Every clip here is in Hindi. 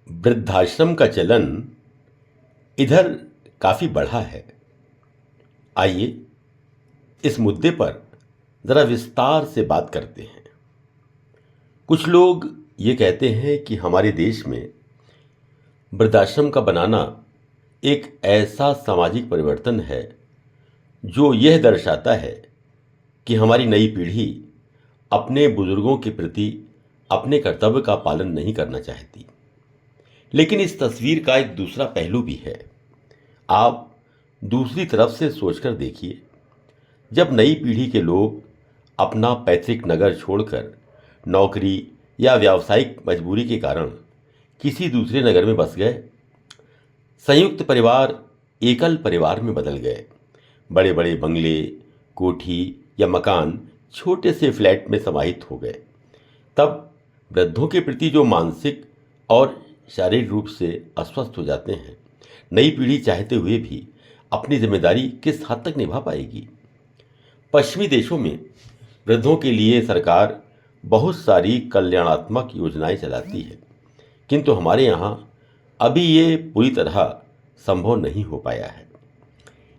वृद्धाश्रम का चलन इधर काफी बढ़ा है। आइए इस मुद्दे पर जरा विस्तार से बात करते हैं। कुछ लोग ये कहते हैं कि हमारे देश में वृद्धाश्रम का बनाना एक ऐसा सामाजिक परिवर्तन है जो यह दर्शाता है कि हमारी नई पीढ़ी अपने बुजुर्गों के प्रति अपने कर्तव्य का पालन नहीं करना चाहती। लेकिन इस तस्वीर का एक दूसरा पहलू भी है। आप दूसरी तरफ से सोचकर देखिए, जब नई पीढ़ी के लोग अपना पैतृक नगर छोड़कर नौकरी या व्यावसायिक मजबूरी के कारण किसी दूसरे नगर में बस गए, संयुक्त परिवार एकल परिवार में बदल गए, बड़े बड़े बंगले, कोठी या मकान छोटे से फ्लैट में समाहित हो गए, तब वृद्धों के प्रति जो मानसिक और शारीरिक रूप से अस्वस्थ हो जाते हैं, नई पीढ़ी चाहते हुए भी अपनी जिम्मेदारी किस हद तक निभा पाएगी। पश्चिमी देशों में वृद्धों के लिए सरकार बहुत सारी कल्याणात्मक योजनाएं चलाती है, किंतु हमारे यहाँ अभी ये पूरी तरह संभव नहीं हो पाया है।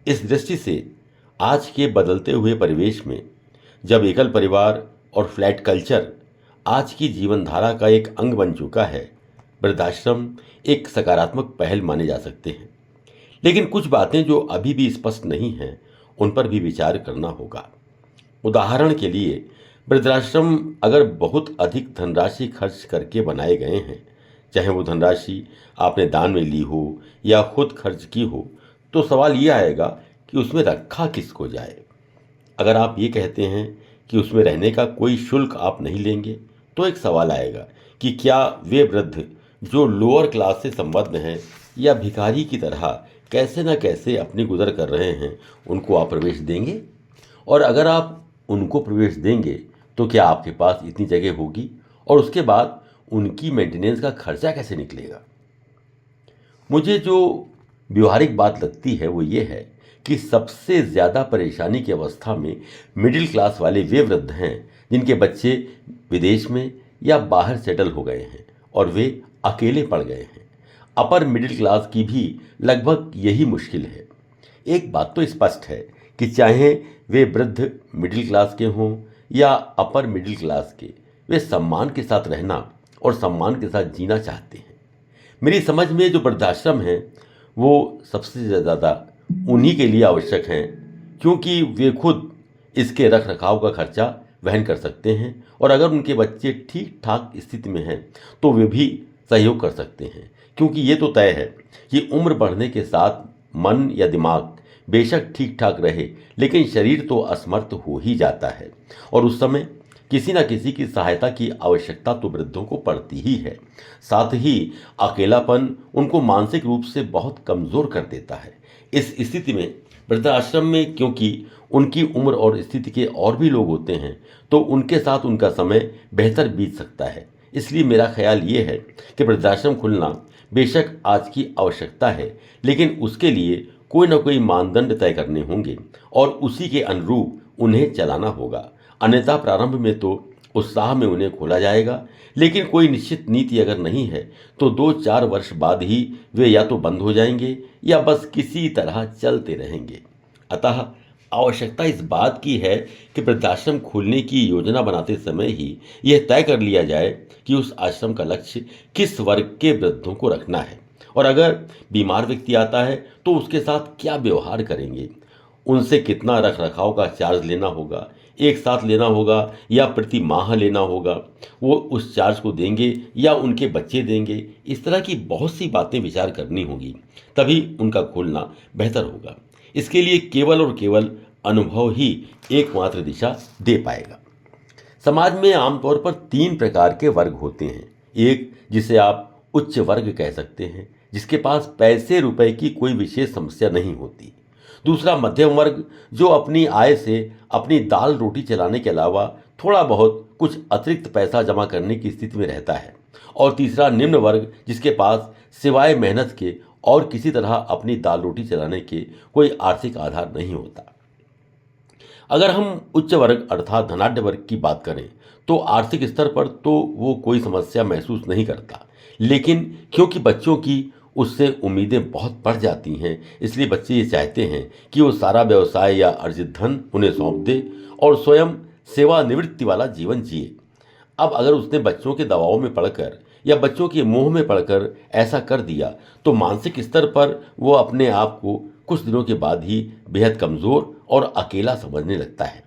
इस दृष्टि से आज के बदलते हुए परिवेश में जब एकल परिवार और फ्लैट कल्चर आज की जीवन धारा का एक अंग बन चुका है, वृद्धाश्रम एक सकारात्मक पहल माने जा सकते हैं। लेकिन कुछ बातें जो अभी भी स्पष्ट नहीं हैं, उन पर भी विचार करना होगा। उदाहरण के लिए, वृद्धाश्रम अगर बहुत अधिक धनराशि खर्च करके बनाए गए हैं, चाहे वो धनराशि आपने दान में ली हो या खुद खर्च की हो, तो सवाल ये आएगा कि उसमें रखा किसको जाए। अगर आप ये कहते हैं कि उसमें रहने का कोई शुल्क आप नहीं लेंगे, तो एक सवाल आएगा कि क्या वे वृद्ध जो लोअर क्लास से संबद्ध हैं या भिखारी की तरह कैसे न कैसे अपनी गुजर कर रहे हैं, उनको आप प्रवेश देंगे? और अगर आप उनको प्रवेश देंगे तो क्या आपके पास इतनी जगह होगी, और उसके बाद उनकी मेंटेनेंस का खर्चा कैसे निकलेगा? मुझे जो व्यवहारिक बात लगती है वो ये है कि सबसे ज़्यादा परेशानी की अवस्था में मिडिल क्लास वाले वे वृद्ध हैं जिनके बच्चे विदेश में या बाहर सेटल हो गए हैं और वे अकेले पड़ गए हैं। अपर मिडिल क्लास की भी लगभग यही मुश्किल है। एक बात तो स्पष्ट है कि चाहे वे वृद्ध मिडिल क्लास के हों या अपर मिडिल क्लास के, वे सम्मान के साथ रहना और सम्मान के साथ जीना चाहते हैं। मेरी समझ में जो वृद्धाश्रम हैं वो सबसे ज़्यादा उन्हीं के लिए आवश्यक हैं, क्योंकि वे खुद इसके रख रखाव का खर्चा वहन कर सकते हैं, और अगर उनके बच्चे ठीक ठाक स्थिति में हैं तो वे भी सहयोग कर सकते हैं। क्योंकि ये तो तय है कि उम्र बढ़ने के साथ मन या दिमाग बेशक ठीक ठाक रहे, लेकिन शरीर तो असमर्थ हो ही जाता है, और उस समय किसी न किसी की सहायता की आवश्यकता तो वृद्धों को पड़ती ही है। साथ ही अकेलापन उनको मानसिक रूप से बहुत कमज़ोर कर देता है। इस स्थिति में वृद्धाश्रम में, क्योंकि उनकी उम्र और स्थिति के और भी लोग होते हैं, तो उनके साथ उनका समय बेहतर बीत सकता है। इसलिए मेरा ख्याल ये है कि वृद्धाश्रम खुलना बेशक आज की आवश्यकता है, लेकिन उसके लिए कोई ना कोई मानदंड तय करने होंगे और उसी के अनुरूप उन्हें चलाना होगा। अन्यथा प्रारंभ में तो उत्साह में उन्हें खोला जाएगा, लेकिन कोई निश्चित नीति अगर नहीं है तो 2-4 वर्ष बाद ही वे या तो बंद हो जाएंगे या बस किसी तरह चलते रहेंगे। अतः आवश्यकता इस बात की है कि वृद्धाश्रम खोलने की योजना बनाते समय ही यह तय कर लिया जाए कि उस आश्रम का लक्ष्य किस वर्ग के वृद्धों को रखना है, और अगर बीमार व्यक्ति आता है तो उसके साथ क्या व्यवहार करेंगे, उनसे कितना रख रखाव का चार्ज लेना होगा, एक साथ लेना होगा या प्रति माह लेना होगा, वो उस चार्ज को देंगे या उनके बच्चे देंगे। इस तरह की बहुत सी बातें विचार करनी होगी, तभी उनका खोलना बेहतर होगा। इसके लिए केवल और केवल अनुभव ही एकमात्र दिशा दे पाएगा। समाज में आमतौर पर 3 प्रकार के वर्ग होते हैं। एक जिसे आप उच्च वर्ग कह सकते हैं, जिसके पास पैसे रुपए की कोई विशेष समस्या नहीं होती। दूसरा मध्यम वर्ग, जो अपनी आय से अपनी दाल रोटी चलाने के अलावा थोड़ा बहुत कुछ अतिरिक्त पैसा जमा करने की स्थिति में रहता है। और तीसरा निम्न वर्ग, जिसके पास सिवाय मेहनत के और किसी तरह अपनी दाल रोटी चलाने के कोई आर्थिक आधार नहीं होता। अगर हम उच्च वर्ग अर्थात धनाढ्य वर्ग की बात करें तो आर्थिक स्तर पर तो वो कोई समस्या महसूस नहीं करता, लेकिन क्योंकि बच्चों की उससे उम्मीदें बहुत बढ़ जाती हैं, इसलिए बच्चे ये चाहते हैं कि वो सारा व्यवसाय या अर्जित धन उन्हें सौंप दे और स्वयं सेवानिवृत्ति वाला जीवन जिए। अब अगर उसने बच्चों के दबाव में पड़कर या बच्चों के मोह में पड़कर ऐसा कर दिया तो मानसिक स्तर पर वो अपने आप को कुछ दिनों के बाद ही बेहद कमज़ोर और अकेला समझने लगता है।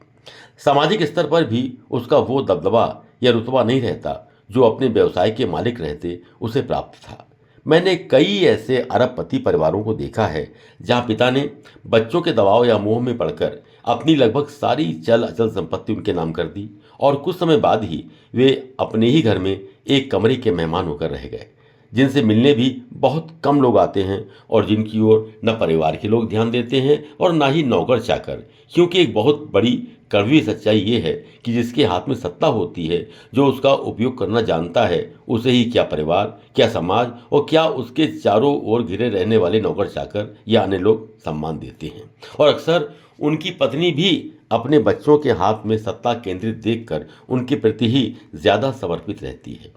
सामाजिक स्तर पर भी उसका वो दबदबा या रुतबा नहीं रहता जो अपने व्यवसाय के मालिक रहते उसे प्राप्त था। मैंने कई ऐसे अरबपति परिवारों को देखा है जहां पिता ने बच्चों के दबाव या मोह में पड़कर अपनी लगभग सारी चल अचल संपत्ति उनके नाम कर दी और कुछ समय बाद ही वे अपने ही घर में एक कमरे के मेहमान होकर रह गए, जिनसे मिलने भी बहुत कम लोग आते हैं और जिनकी ओर न परिवार के लोग ध्यान देते हैं और ना ही नौकर चाकर, क्योंकि एक बहुत बड़ी कड़वी सच्चाई ये है कि जिसके हाथ में सत्ता होती है, जो उसका उपयोग करना जानता है, उसे ही क्या परिवार, क्या समाज और क्या उसके चारों ओर घिरे रहने वाले नौकर चाकर या अन्य लोग सम्मान देते हैं। और अक्सर उनकी पत्नी भी अपने बच्चों के हाथ में सत्ता केंद्रित देखकर उनके प्रति ही ज़्यादा समर्पित रहती है।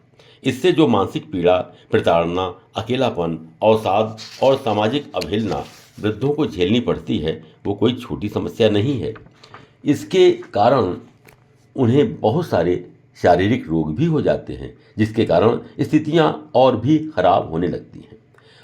इससे जो मानसिक पीड़ा, प्रताड़ना, अकेलापन, अवसाद और सामाजिक अवहेलना वृद्धों को झेलनी पड़ती है, वो कोई छोटी समस्या नहीं है। इसके कारण उन्हें बहुत सारे शारीरिक रोग भी हो जाते हैं, जिसके कारण स्थितियां और भी खराब होने लगती हैं।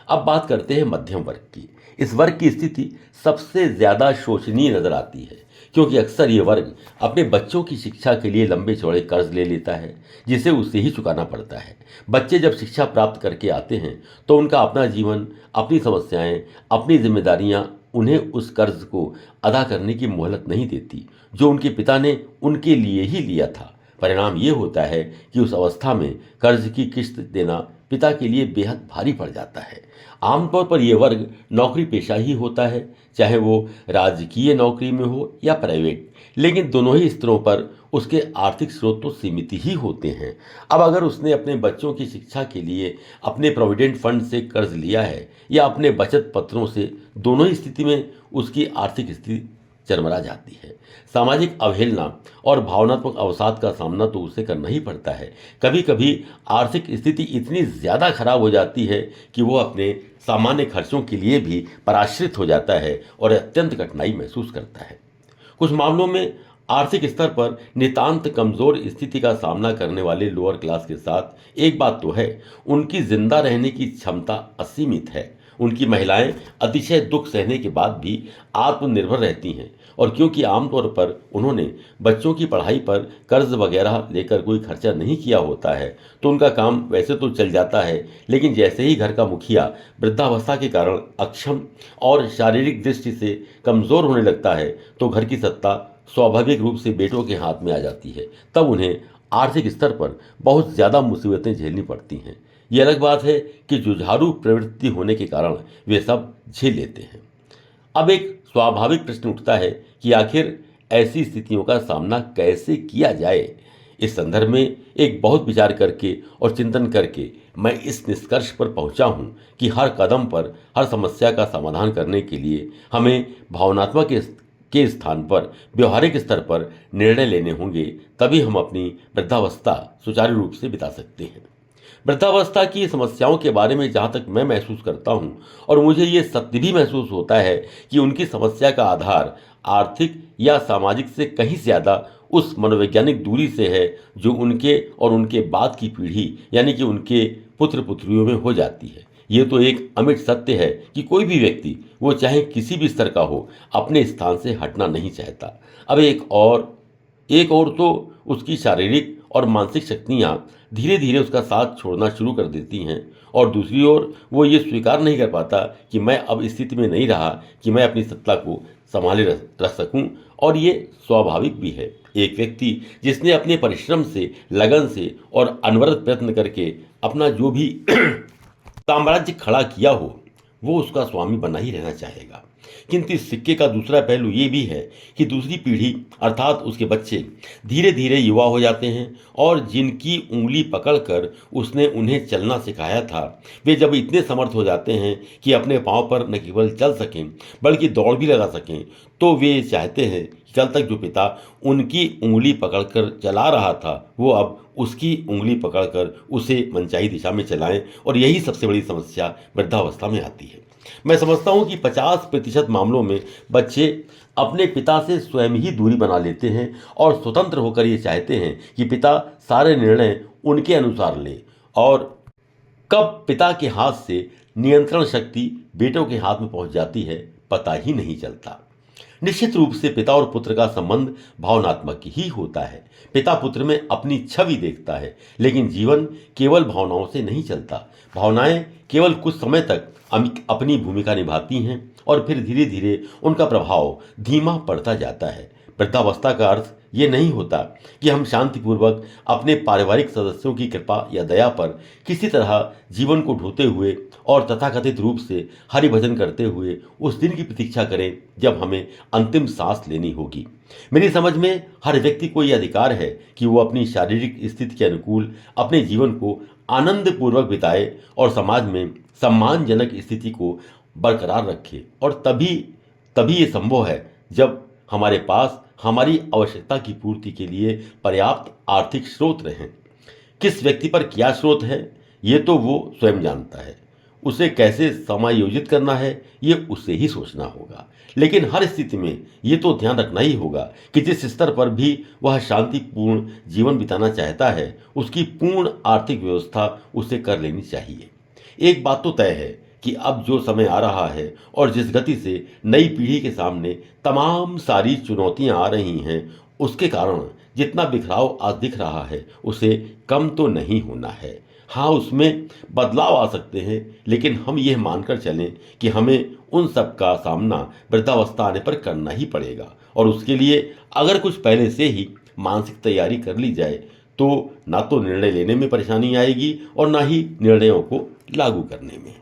अब बात करते हैं मध्यम वर्ग की। इस वर्ग की स्थिति सबसे ज़्यादा शोचनीय नज़र आती है, क्योंकि अक्सर ये वर्ग अपने बच्चों की शिक्षा के लिए लंबे चौड़े कर्ज ले लेता है, जिसे उसे ही चुकाना पड़ता है। बच्चे जब शिक्षा प्राप्त करके आते हैं तो उनका अपना जीवन, अपनी समस्याएं, अपनी जिम्मेदारियां उन्हें उस कर्ज को अदा करने की मोहलत नहीं देती जो उनके पिता ने उनके लिए ही लिया था। परिणाम ये होता है कि उस अवस्था में कर्ज की किश्त देना पिता के लिए बेहद भारी पड़ जाता है। आमतौर पर यह वर्ग नौकरी पेशा ही होता है, चाहे वो राजकीय नौकरी में हो या प्राइवेट, लेकिन दोनों ही स्तरों पर उसके आर्थिक स्रोत तो सीमित ही होते हैं। अब अगर उसने अपने बच्चों की शिक्षा के लिए अपने प्रोविडेंट फंड से कर्ज लिया है या अपने बचत पत्रों से, दोनों ही स्थिति में उसकी आर्थिक स्थिति चरमरा जाती है। सामाजिक अवहेलना और भावनात्मक अवसाद का सामना तो उसे करना ही पड़ता है। कभी कभी आर्थिक स्थिति इतनी ज़्यादा खराब हो जाती है कि वो अपने सामान्य खर्चों के लिए भी पराश्रित हो जाता है और अत्यंत कठिनाई महसूस करता है। कुछ मामलों में आर्थिक स्तर पर नितांत कमज़ोर स्थिति का सामना करने वाले लोअर क्लास के साथ एक बात तो है, उनकी जिंदा रहने की क्षमता असीमित है। उनकी महिलाएं अतिशय दुख सहने के बाद भी आत्मनिर्भर रहती हैं, और क्योंकि आमतौर पर उन्होंने बच्चों की पढ़ाई पर कर्ज वगैरह लेकर कोई खर्चा नहीं किया होता है, तो उनका काम वैसे तो चल जाता है, लेकिन जैसे ही घर का मुखिया वृद्धावस्था के कारण अक्षम और शारीरिक दृष्टि से कमज़ोर होने लगता है, तो घर की सत्ता स्वाभाविक रूप से बेटों के हाथ में आ जाती है। तब उन्हें आर्थिक स्तर पर बहुत ज़्यादा मुसीबतें झेलनी पड़ती हैं। ये अलग बात है कि जुझारू प्रवृत्ति होने के कारण वे सब झेल लेते हैं। अब एक स्वाभाविक प्रश्न उठता है कि आखिर ऐसी स्थितियों का सामना कैसे किया जाए। इस संदर्भ में एक बहुत विचार करके और चिंतन करके मैं इस निष्कर्ष पर पहुंचा हूं कि हर कदम पर हर समस्या का समाधान करने के लिए हमें भावनात्मक के स्थान पर व्यवहारिक स्तर पर निर्णय लेने होंगे, तभी हम अपनी वृद्धावस्था सुचारू रूप से बिता सकते हैं। वृद्धावस्था की समस्याओं के बारे में जहाँ तक मैं महसूस करता हूँ, और मुझे ये सत्य भी महसूस होता है कि उनकी समस्या का आधार आर्थिक या सामाजिक से कहीं ज़्यादा उस मनोवैज्ञानिक दूरी से है जो उनके और उनके बाद की पीढ़ी यानी कि उनके पुत्र पुत्रियों में हो जाती है। ये तो एक अमिट सत्य है कि कोई भी व्यक्ति, वो चाहे किसी भी स्तर का हो, अपने स्थान से हटना नहीं चाहता। अब एक और तो उसकी शारीरिक और मानसिक शक्तियाँ धीरे धीरे उसका साथ छोड़ना शुरू कर देती हैं, और दूसरी ओर वो ये स्वीकार नहीं कर पाता कि मैं अब स्थिति में नहीं रहा कि मैं अपनी सत्ता को संभाले रख सकूं, और ये स्वाभाविक भी है। एक व्यक्ति जिसने अपने परिश्रम से, लगन से और अनवरत प्रयत्न करके अपना जो भी साम्राज्य खड़ा किया हो, वो उसका स्वामी बना ही रहना चाहेगा। किंतु इस सिक्के का दूसरा पहलू ये भी है कि दूसरी पीढ़ी अर्थात उसके बच्चे धीरे धीरे युवा हो जाते हैं और जिनकी उंगली पकड़कर उसने उन्हें चलना सिखाया था वे जब इतने समर्थ हो जाते हैं कि अपने पांव पर न केवल चल सकें बल्कि दौड़ भी लगा सकें, तो वे चाहते हैं कि कल तक जो पिता उनकी उंगली पकड़कर चला रहा था वो अब उसकी उंगली पकड़कर उसे मनचाही दिशा में चलाएं। और यही सबसे बड़ी समस्या वृद्धावस्था में आती है। मैं समझता हूं कि 50% मामलों में बच्चे अपने पिता से स्वयं ही दूरी बना लेते हैं और स्वतंत्र होकर ये चाहते हैं कि पिता सारे निर्णय उनके अनुसार ले, और कब पिता के हाथ से नियंत्रण शक्ति बेटों के हाथ में पहुंच जाती है पता ही नहीं चलता। निश्चित रूप से पिता और पुत्र का संबंध भावनात्मक ही होता है। पिता पुत्र में अपनी छवि देखता है, लेकिन जीवन केवल भावनाओं से नहीं चलता। भावनाएं केवल कुछ समय तक अपनी भूमिका निभाती हैं और फिर धीरे धीरे उनका प्रभाव धीमा पड़ता जाता है। वृद्धावस्था का अर्थ ये नहीं होता कि हम शांतिपूर्वक अपने पारिवारिक सदस्यों की कृपा या दया पर किसी तरह जीवन को ढोते हुए और तथाकथित रूप से हरि भजन करते हुए उस दिन की प्रतीक्षा करें जब हमें अंतिम सांस लेनी होगी। मेरी समझ में हर व्यक्ति को यह अधिकार है कि वो अपनी शारीरिक स्थिति के अनुकूल अपने जीवन को आनंद पूर्वक बिताए और समाज में सम्मानजनक स्थिति को बरकरार रखे। और तभी ये संभव है जब हमारे पास हमारी आवश्यकता की पूर्ति के लिए पर्याप्त आर्थिक स्रोत रहें। किस व्यक्ति पर क्या स्रोत है ये तो वो स्वयं जानता है, उसे कैसे समायोजित करना है ये उसे ही सोचना होगा। लेकिन हर स्थिति में ये तो ध्यान रखना ही होगा कि जिस स्तर पर भी वह शांतिपूर्ण जीवन बिताना चाहता है उसकी पूर्ण आर्थिक व्यवस्था उसे कर लेनी चाहिए। एक बात तो तय है कि अब जो समय आ रहा है और जिस गति से नई पीढ़ी के सामने तमाम सारी चुनौतियां आ रही हैं उसके कारण जितना बिखराव आज दिख रहा है उसे कम तो नहीं होना है। हाँ, उसमें बदलाव आ सकते हैं, लेकिन हम यह मानकर चलें कि हमें उन सब का सामना वृद्धावस्था आने पर करना ही पड़ेगा। और उसके लिए अगर कुछ पहले से ही मानसिक तैयारी कर ली जाए तो ना तो निर्णय लेने में परेशानी आएगी और ना ही निर्णयों को लागू करने में।